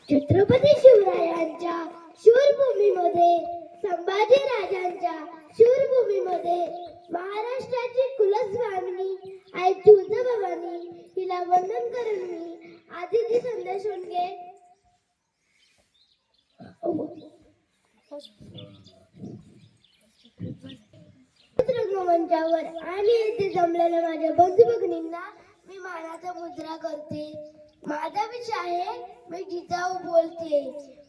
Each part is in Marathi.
छत्रपती शिवरायांच्या शूरभूमीमध्ये, संभाजी राजांच्या शूरभूमीमध्ये महाराष्ट्राची कुलस्वामिनी आई तुळजाभवानी हिला वंदन करून मी आदिती संदेश उनगे रंगमंचावर आणि येथे जमलेल्या माझ्या बंधू भगिनींना मी मानाचा मुद्रा करते. माझा विषय आहे मी जिजाऊ बोलते.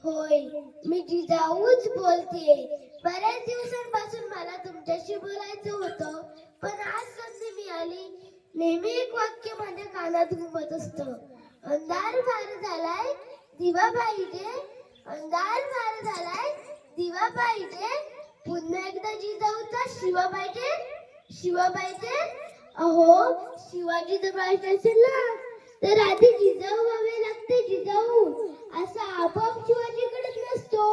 होय, मी जिजाऊच बोलते. बऱ्याच दिवसांपासून मला तुमच्याशी बोलायचं होतं, पण आज संधी मिळाली. नेहमी एक वाक्य माझ्या कानात घुमत असतं, अंधार फार झालाय दिवा पाहिजे, अंधार फार झालाय दिवा पाहिजे, पुन्हा एकदा जिजाऊचा शिवा पाहिजे, शिवा पाहिजे. अहो, शिवाजी जर पाहिजे असेल ना तर आधी जिजाऊ व्हावे लागते. जिजाऊ असा आपोआप शिवाजीकडे नसतो.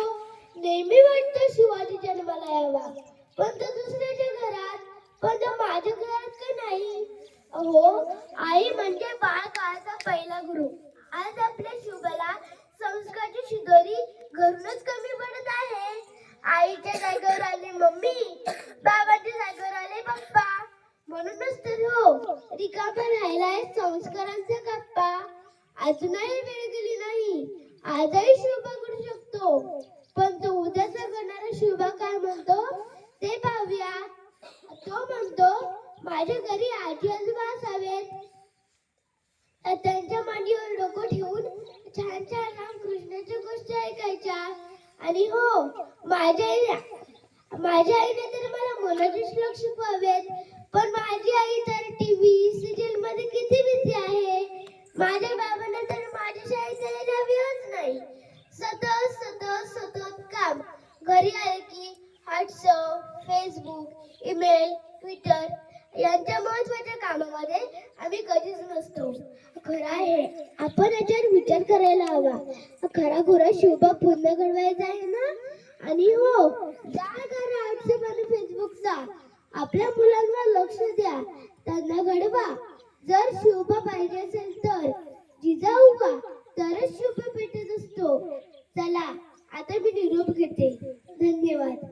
नेहमी वाटतं शिवाजी जन्माला यावा, पण तो दुसऱ्याच्या घरात, पण तो माझ्या घरात का नाही. अहो, आई म्हणजे बाळकाळाचा पहिला गुरु. आज आपल्या शुभला संस्काराची शिदोरी घरूनच कमी पडत आहे. आईच्या जागेवर आले मम्मी, बाबाच्या जागेवर आले पप्पा. म्हणूनच तर हो, रिकामा राहिलाय संस्कारांचा कप्पा. अजूनही वेळ गेली नाही, आजही शुभ करू शकतो, पण तो उद्याचा करणारा शुभ काय म्हणतो ते पाहूया. तो म्हणतो माझ्या घरी आजी आजोबा असावेत, त्यांच्या मांडीवर डोकं ठेवून छान छान रामकृष्णाच्या गोष्टी ऐकायच्या. आणि हो, माझ्या आईने तर मला मनाचे श्लोक शिकवावेत, पण माझी आई तर टीव्ही सिरियल मध्ये किती बिझी आहे. माझ्या बाबांना तर माझ्या शाळेत जायला वेळच नाही. सतत सतत सतत काम. घरी आले की व्हॉट्सअप, फेसबुक, ईमेल, ट्विटर यांच्या महत्त्वाच्या कामामध्ये आम्ही कधीच नसतो. खरं आहे, आपण याच्यावर विचार करायला हवा. खरा खुरा शुभ पूर्ण घडवायचा आहे ना. आणि हो, जाळ करा व्हॉट्सअप आणि फेसबुकचा. आपल्या मुलांवर लक्ष द्या, त्यांना घडवा. जर शुभ पाहिजे असेल तर जिजाऊ व्हा, तरच शुभ भेटत असतो. चला, आता मी निरोप घेते. धन्यवाद.